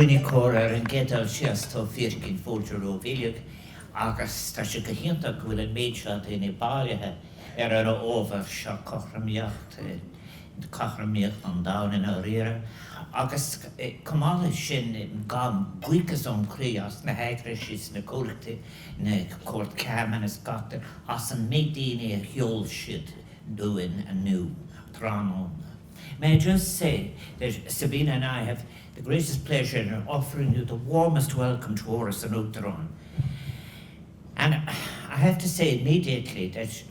Cuinicóir ar an gédal sias tó fircin fóiltear ó bhíliag, agus tá sé go hianta go bhfuil an méid seo daoine báirithe ar an óbhar seo cochramíocht an dáin á riire. Agus cumála sin gan buchas an chríos na heagrais na cúlachta na cuairt ceaman is gata as an méid daoine a cheol siad doing anew, Trano. May I just say that Sabina and I have the greatest pleasure in offering you the warmest welcome to Oris and Outteron. And I have to say immediately that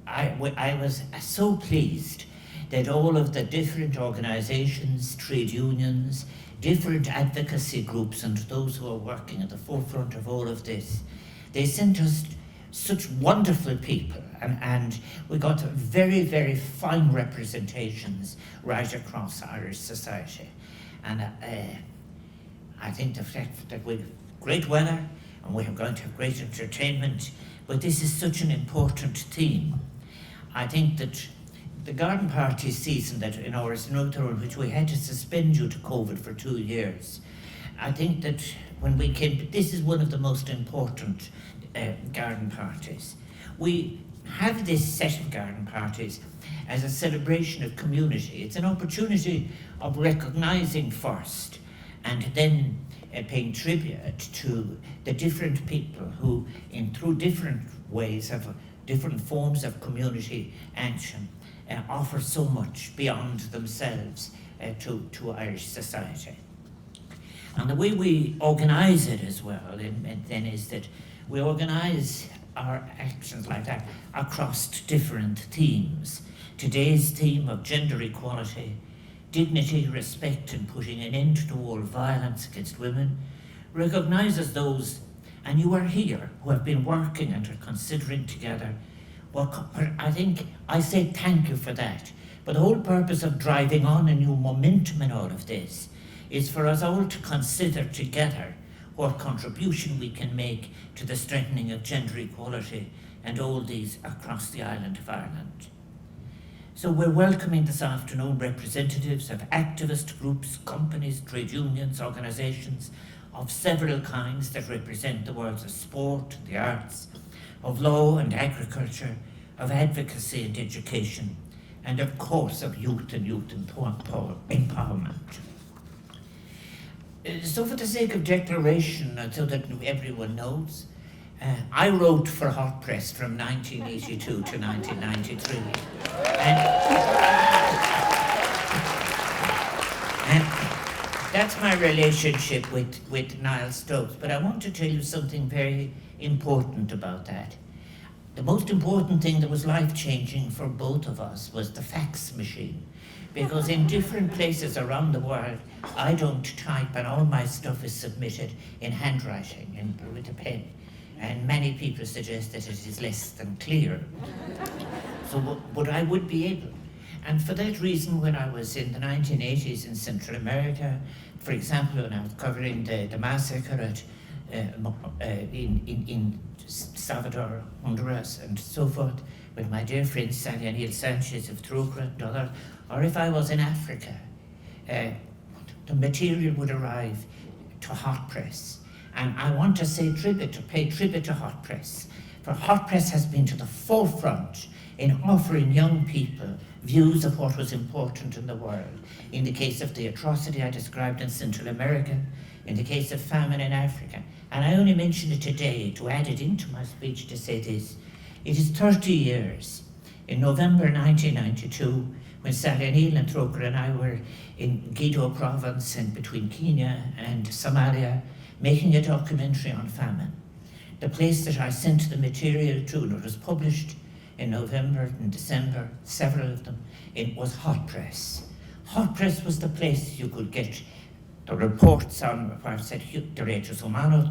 I was so pleased that all of the different organizations, trade unions, different advocacy groups and those who are working at the forefront of all of this, they sent us such wonderful people, and we got very, very fine representations right across Irish society. And I think the fact that we have great weather and we are going to have great entertainment, but this is such an important theme. I think that the garden party season that in Oris and Outteron, which we had to suspend due to COVID for 2 years, I think that when we came, this is one of the most important garden parties. We have this set of garden parties as a celebration of community. It's an opportunity of recognising first and then paying tribute to the different people who, through different ways of different forms of community action, offer so much beyond themselves to Irish society. And the way we organise it as well then is that we organise our actions like that across different themes. Today's theme of gender equality, dignity, respect, and putting an end to all violence against women recognises those, and you are here, who have been working and are considering together. Well, I think I say thank you for that. But the whole purpose of driving on a new momentum in all of this is for us all to consider together what contribution we can make to the strengthening of gender equality and all these across the island of Ireland. So we're welcoming this afternoon representatives of activist groups, companies, trade unions, organisations of several kinds that represent the worlds of sport, the arts, of law and agriculture, of advocacy and education, and of course of youth and youth empowerment. So for the sake of declaration, so that everyone knows, I wrote for Hot Press from 1982 to 1993. And that's my relationship with Niall Stokes. But I want to tell you something very important about that. The most important thing that was life-changing for both of us was the fax machine. Because in different places around the world, I don't type and all my stuff is submitted in handwriting and with a pen. And many people suggest that it is less than clear. So, but I would be able. And for that reason, when I was in the 1980s in Central America, for example, when I was covering the massacre in Salvador, Honduras, and so forth, with my dear friend Sally O'Neill Sanchez of Trocra and others, or if I was in Africa, the material would arrive to Hot Press. And I want to pay tribute to Hot Press, for Hot Press has been to the forefront in offering young people views of what was important in the world. In the case of the atrocity I described in Central America, in the case of famine in Africa. And I only mention it today to add it into my speech to say this. It is 30 years. In November 1992, when Sally O'Neill and Trocra and I were in Gedo province and between Kenya and Somalia, making a documentary on famine. The place that I sent the material to, and it was published in November and December, several of them, it was Hot Press. Hot Press was the place you could get the reports on what I've said, derechos humanos,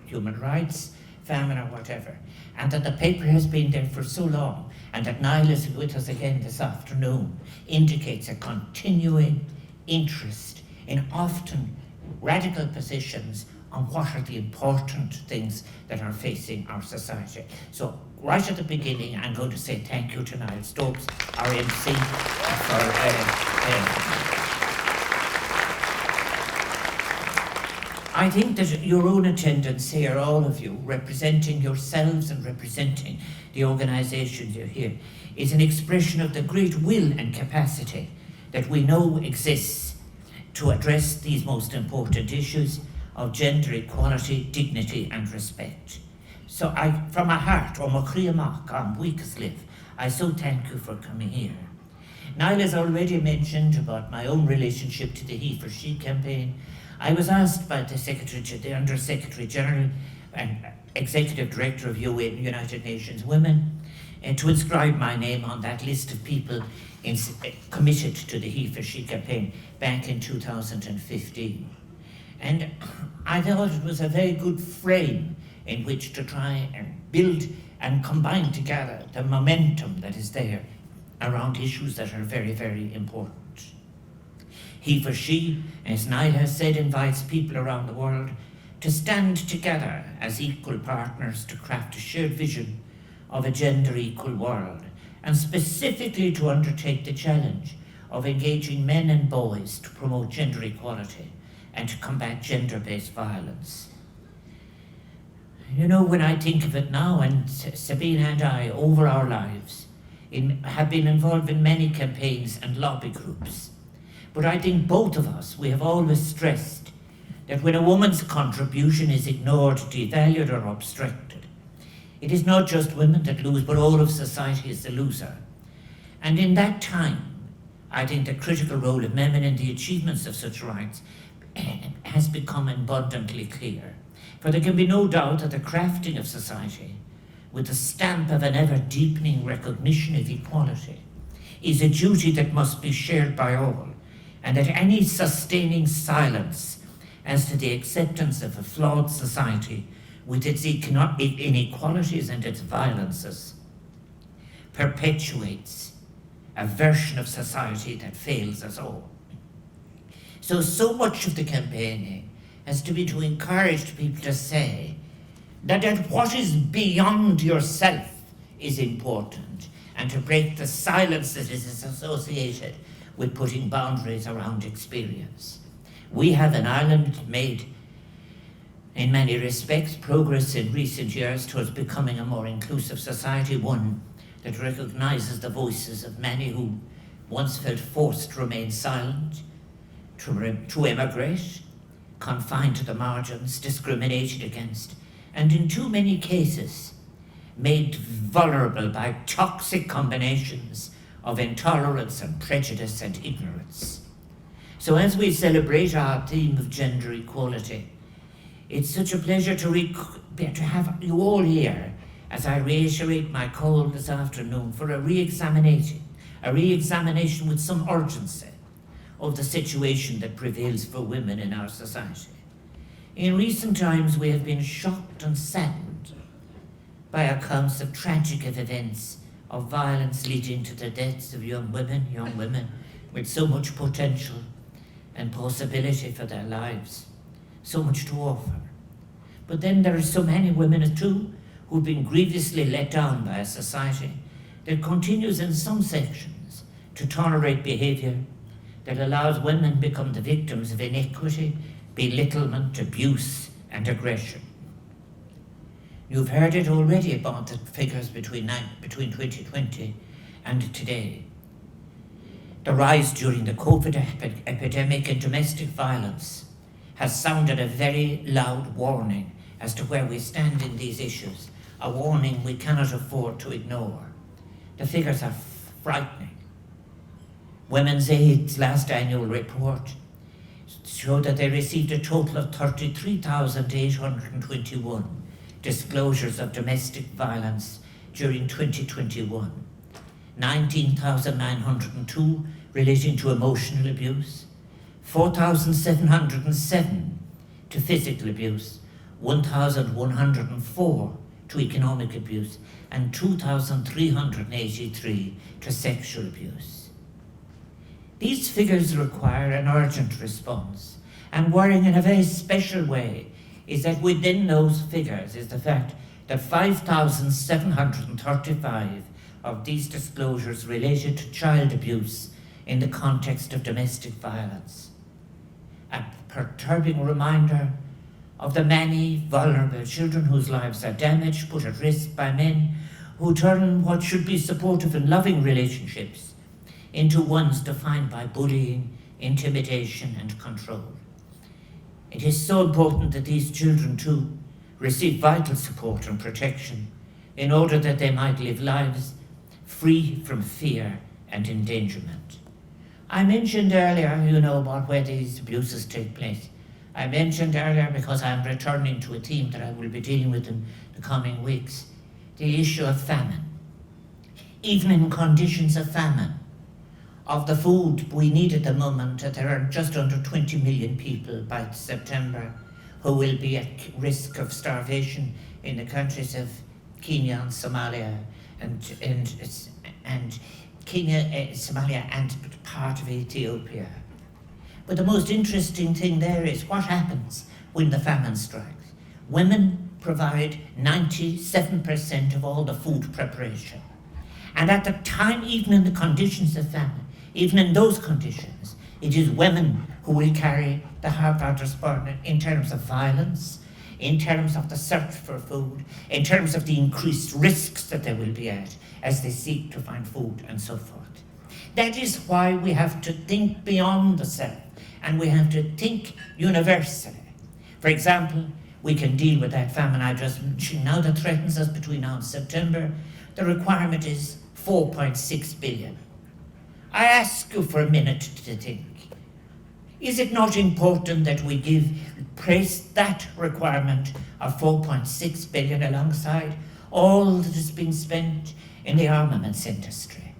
human rights, famine or whatever. And that the paper has been there for so long, and that Niall is with us again this afternoon, indicates a continuing interest in often radical positions on what are the important things that are facing our society. So right at the beginning, I'm going to say thank you to Niall Stokes, our MC, for I think that your own attendance here, all of you, representing yourselves and representing the organisations you're here, is an expression of the great will and capacity that we know exists to address these most important issues of gender equality, dignity and respect. So from my heart, I so thank you for coming here. Niall has already mentioned about my own relationship to the HeForShe campaign. I was asked by the Under Secretary General and Executive Director of UN, United Nations Women, to inscribe my name on that list of people committed to the HeForShe campaign back in 2015. And I thought it was a very good frame in which to try and build and combine together the momentum that is there around issues that are very, very important. HeForShe, as Niall has said, invites people around the world to stand together as equal partners to craft a shared vision of a gender equal world, and specifically to undertake the challenge of engaging men and boys to promote gender equality and to combat gender-based violence. You know, when I think of it now, and Sabina and I, over our lives, have been involved in many campaigns and lobby groups. But I think both of us, we have always stressed that when a woman's contribution is ignored, devalued or obstructed, it is not just women that lose, but all of society is the loser. And in that time, I think the critical role of women in the achievements of such rights has become abundantly clear. For there can be no doubt that the crafting of society with the stamp of an ever-deepening recognition of equality is a duty that must be shared by all, and that any sustaining silence as to the acceptance of a flawed society with its inequalities and its violences perpetuates a version of society that fails us all. So much of the campaigning has to be to encourage people to say that what is beyond yourself is important, and to break the silence that is associated with putting boundaries around experience. We have in Ireland made, in many respects, progress in recent years towards becoming a more inclusive society, one that recognises the voices of many who once felt forced to remain silent, to emigrate, confined to the margins, discriminated against, and in too many cases made vulnerable by toxic combinations of intolerance and prejudice and ignorance. So as we celebrate our theme of gender equality, it's such a pleasure to have you all here as I reiterate my call this afternoon for a re-examination with some urgency of the situation that prevails for women in our society. In recent times, we have been shocked and saddened by accounts of tragic events of violence leading to the deaths of young women with so much potential and possibility for their lives, so much to offer. But then there are so many women too who've been grievously let down by a society that continues in some sections to tolerate behaviour that allows women become the victims of inequity, belittlement, abuse and aggression. You've heard it already about the figures between 2020 and today. The rise during the COVID epidemic in domestic violence has sounded a very loud warning as to where we stand in these issues, a warning we cannot afford to ignore. The figures are frightening. Women's Aid's last annual report showed that they received a total of 33,821 disclosures of domestic violence during 2021, 19,902 relating to emotional abuse, 4,707 to physical abuse, 1,104 to economic abuse, and 2,383 to sexual abuse. These figures require an urgent response, and worrying in a very special way is that within those figures is the fact that 5,735 of these disclosures related to child abuse in the context of domestic violence. A perturbing reminder of the many vulnerable children whose lives are damaged, put at risk by men who turn what should be supportive and loving relationships into ones defined by bullying, intimidation, and control. It is so important that these children too receive vital support and protection in order that they might live lives free from fear and endangerment. I mentioned earlier, about where these abuses take place. I mentioned earlier, because I'm returning to a theme that I will be dealing with in the coming weeks, the issue of famine. Even in conditions of famine, of the food we need at the moment, there are just under 20 million people by September who will be at risk of starvation in the countries of Kenya and Somalia, and Kenya, Somalia, and part of Ethiopia. But the most interesting thing there is what happens when the famine strikes. Women provide 97% of all the food preparation. And at the time, even in the conditions of famine, even in those conditions, it is women who will carry the hardest burden in terms of violence, in terms of the search for food, in terms of the increased risks that they will be at as they seek to find food and so forth. That is why we have to think beyond the self, and we have to think universally. For example, we can deal with that famine I just mentioned now that threatens us between now and September. The requirement is 4.6 billion. I ask you for a minute to think. Is it not important that we place that requirement of 4.6 billion alongside all that is being spent in the armaments industry?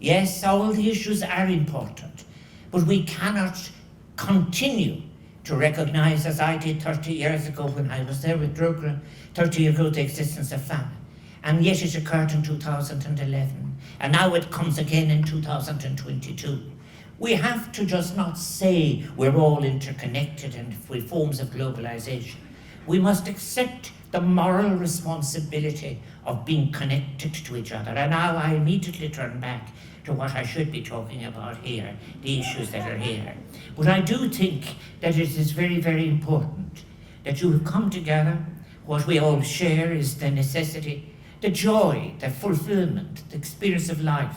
Yes, all the issues are important, but we cannot continue to recognise, as I did 30 years ago when I was there with Drogra, 30 years ago, the existence of famine. And yet it occurred in 2011, and now it comes again in 2022. We have to just not say we're all interconnected and with forms of globalization. We must accept the moral responsibility of being connected to each other. And now I immediately turn back to what I should be talking about here, the issues that are here. But I do think that it is very, very important that you have come together. What we all share is the necessity, the joy, the fulfillment, the experience of life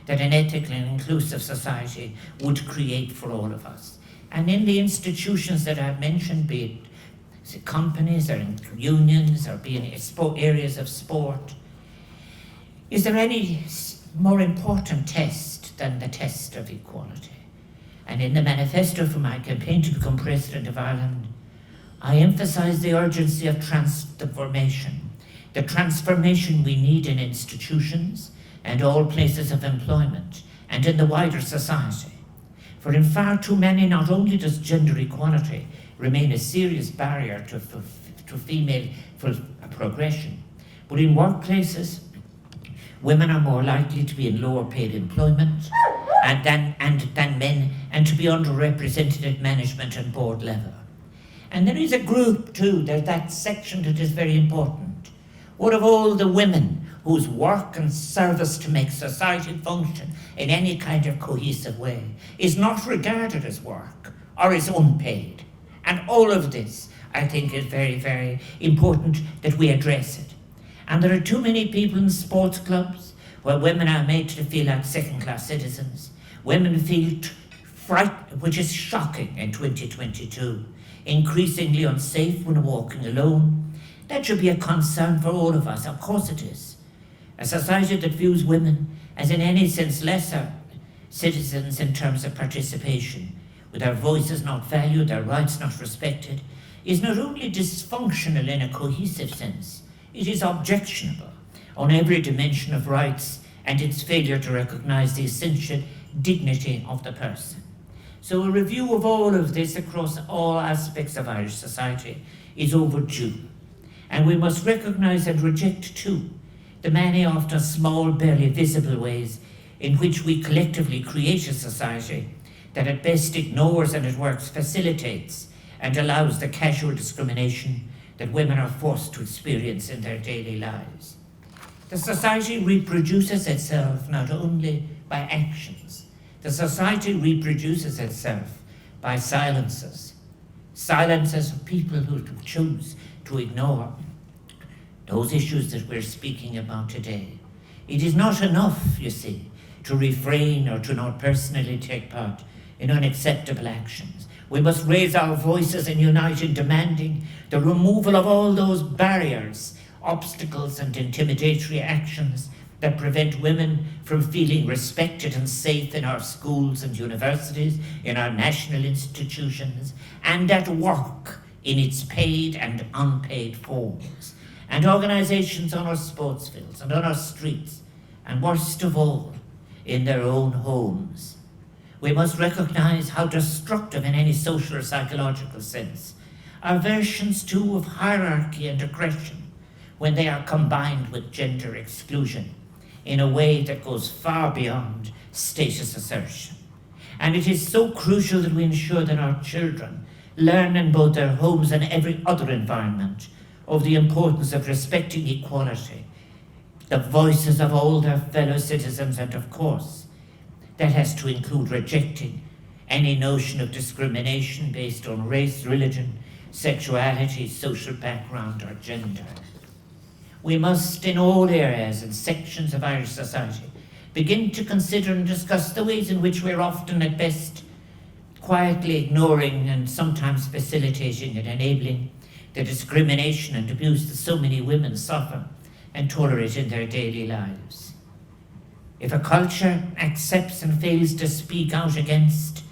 that an ethical and inclusive society would create for all of us. And in the institutions that I've mentioned, be it companies or in unions or be in areas of sport, is there any more important test than the test of equality? And in the manifesto for my campaign to become President of Ireland, I emphasise the urgency of transformation, the transformation we need in institutions and all places of employment, and in the wider society. For in far too many, not only does gender equality remain a serious barrier to female progression, but in workplaces, women are more likely to be in lower paid employment than men, and to be underrepresented at management and board level. And there is a group too, there's that section that is very important. What of all the women whose work and service to make society function in any kind of cohesive way is not regarded as work or is unpaid? And all of this, I think, is very, very important that we address it. And there are too many people in sports clubs where women are made to feel like second-class citizens. Women feel frightened, which is shocking in 2022, increasingly unsafe when walking alone. That should be a concern for all of us. Of course it is. A society that views women as in any sense lesser citizens in terms of participation, with their voices not valued, their rights not respected, is not only dysfunctional in a cohesive sense, it is objectionable on every dimension of rights and its failure to recognise the essential dignity of the person. So a review of all of this across all aspects of Irish society is overdue. And we must recognise and reject too the many often small, barely visible ways in which we collectively create a society that at best ignores and at worst facilitates and allows the casual discrimination that women are forced to experience in their daily lives. The society reproduces itself not only by actions, the society reproduces itself by silences silences of people who choose to ignore those issues that we're speaking about today. It is not enough, you see, to refrain or to not personally take part in unacceptable actions. We must raise our voices and unite in demanding the removal of all those barriers, obstacles, and intimidatory actions that prevent women from feeling respected and safe in our schools and universities, in our national institutions, and at work in its paid and unpaid forms, and organisations on our sports fields and on our streets, and worst of all, in their own homes. We must recognise how destructive in any social or psychological sense are versions too of hierarchy and aggression when they are combined with gender exclusion in a way that goes far beyond status assertion. And it is so crucial that we ensure that our children learn in both their homes and every other environment of the importance of respecting equality, the voices of all their fellow citizens, and of course, that has to include rejecting any notion of discrimination based on race, religion, sexuality, social background, or gender. We must, in all areas and sections of Irish society, begin to consider and discuss the ways in which we're often at best quietly ignoring and sometimes facilitating and enabling the discrimination and abuse that so many women suffer and tolerate in their daily lives. If a culture accepts and fails to speak out against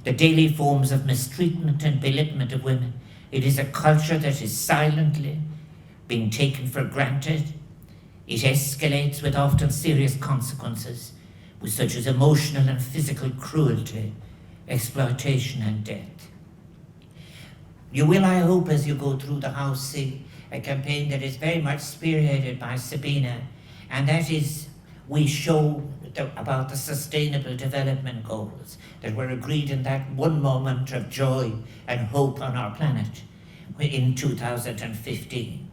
the daily forms of mistreatment and belittlement of women, it is a culture that is silently being taken for granted. It escalates with often serious consequences, such as emotional and physical cruelty, exploitation, and death. You will, I hope, as you go through the House, see a campaign that is very much spearheaded by Sabina, and that is, we show about the Sustainable Development Goals that were agreed in that one moment of joy and hope on our planet in 2015.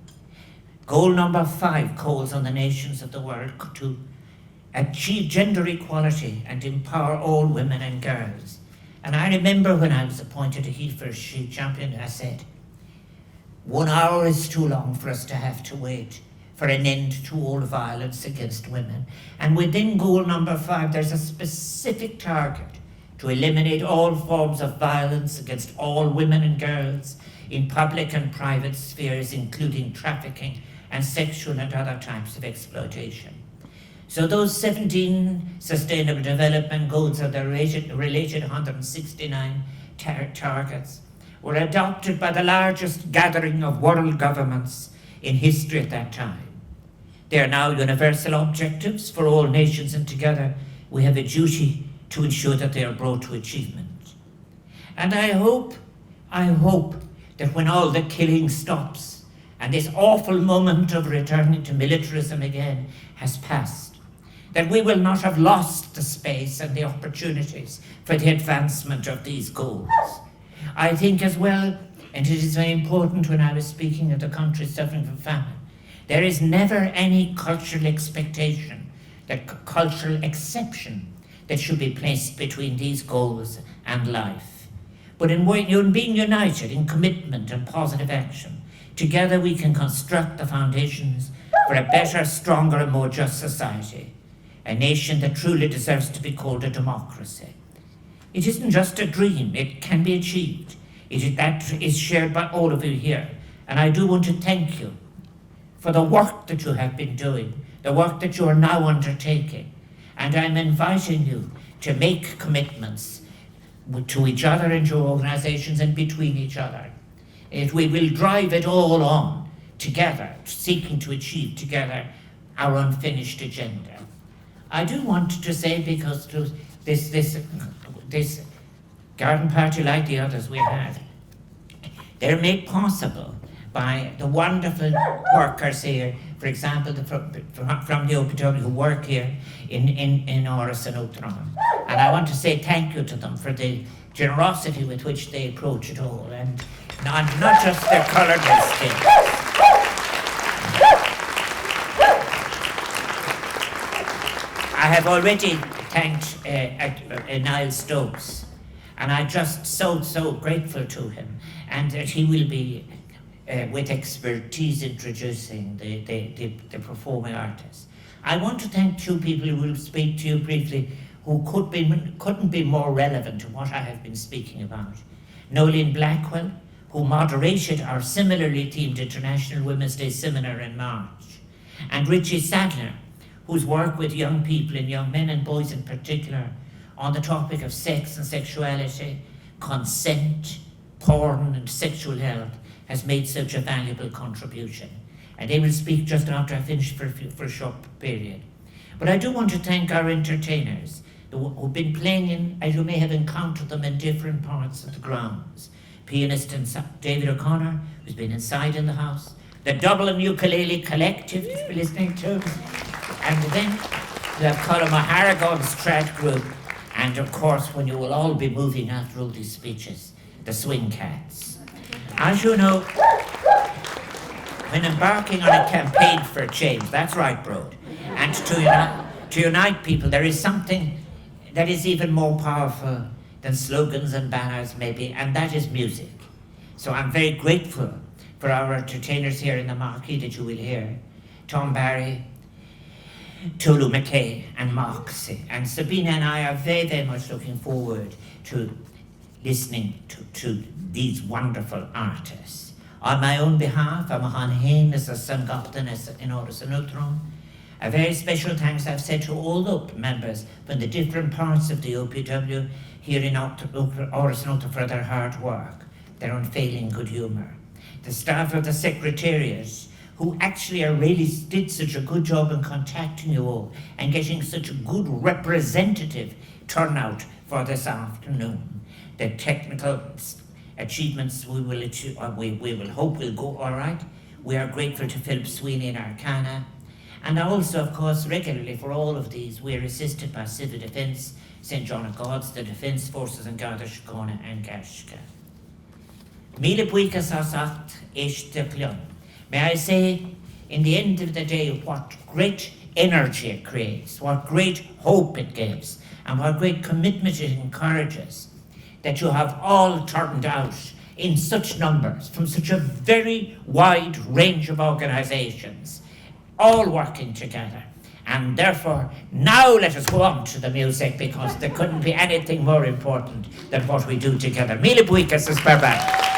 Goal number 5 calls on the nations of the world to achieve gender equality and empower all women and girls. And I remember when I was appointed a HeForShe champion, I said, 1 hour is too long for us to have to wait for an end to all violence against women. And within goal number 5, there's a specific target to eliminate all forms of violence against all women and girls in public and private spheres, including trafficking and sexual and other types of exploitation. So those 17 Sustainable Development Goals and the related 169 targets were adopted by the largest gathering of world governments in history at that time. They are now universal objectives for all nations, and together we have a duty to ensure that they are brought to achievement. And I hope that when all the killing stops and this awful moment of returning to militarism again has passed, that we will not have lost the space and the opportunities for the advancement of these goals. I think as well, and it is very important when I was speaking of the countries suffering from famine, there is never any cultural expectation, cultural exception that should be placed between these goals and life. But in being united in commitment and positive action, together we can construct the foundations for a better, stronger, and more just society, a nation that truly deserves to be called a democracy. It isn't just a dream, it can be achieved. That is shared by all of you here. And I do want to thank you for the work that you have been doing, the work that you are now undertaking. And I'm inviting you to make commitments to each other and your organisations and between each other. We will drive it all on together, seeking to achieve together our unfinished agenda. I do want to say, because this garden party, like the others we had, they're made possible by the wonderful workers here, for example, from the OPW who work here in Oris and Outram. And I want to say thank you to them for the generosity with which they approach it all, and not just their colourless skin. I have already thanked Niall Stokes, and I'm just so grateful to him. and that he will be with expertise introducing the performing artists. I want to thank two people who will speak to you briefly who couldn't be more relevant to what I have been speaking about. Nolene Blackwell, who moderated our similarly themed International Women's Day seminar in March, and Richie Sadler, whose work with young people and young men and boys in particular on the topic of sex and sexuality, consent, porn and sexual health has made such a valuable contribution. And they will speak just after I finish for a short period. But I do want to thank our entertainers who've been playing in, as you may have encountered them in different parts of the grounds. Pianist David O'Connor, who's been inside in the house. The Dublin Ukulele Collective, you've been listening to. And then we have Colin O'Harrigan's Strat Group. And of course, when you will all be moving after all these speeches, the Swing Cats. As you know, when embarking on a campaign for change, that's right, Broad, and to unite people, there is something that is even more powerful than slogans and banners maybe, and that is music. So I'm very grateful for our entertainers here in the marquee that you will hear. Tom Barry, Tolu McKay and Moxie. And Sabina and I are very, very much looking forward to listening to these wonderful artists. On my own behalf, I'm Mahan Hain as a Sangaptan in Oris and Utron. A very special thanks I've said to all the members from the different parts of the OPW here in Oris and Utron for their hard work, their unfailing good humour. The staff of the Secretariat, who actually really did such a good job in contacting you all and getting such a good representative turnout for this afternoon. The technical achievements we will hope will go all right. We are grateful to Philip Sweeney and Arcana. And also, of course, regularly for all of these, we are assisted by Civil Defence, St. John of God's, the Defence Forces in Garda Síochána and Gashka. Míle buíochas as acht éiste clon. May I say, in the end of the day, what great energy it creates, what great hope it gives, and what great commitment it encourages, that you have all turned out in such numbers from such a very wide range of organisations, all working together. And therefore, now let us go on to the music, because there couldn't be anything more important than what we do together. Míle buíochas as barbara.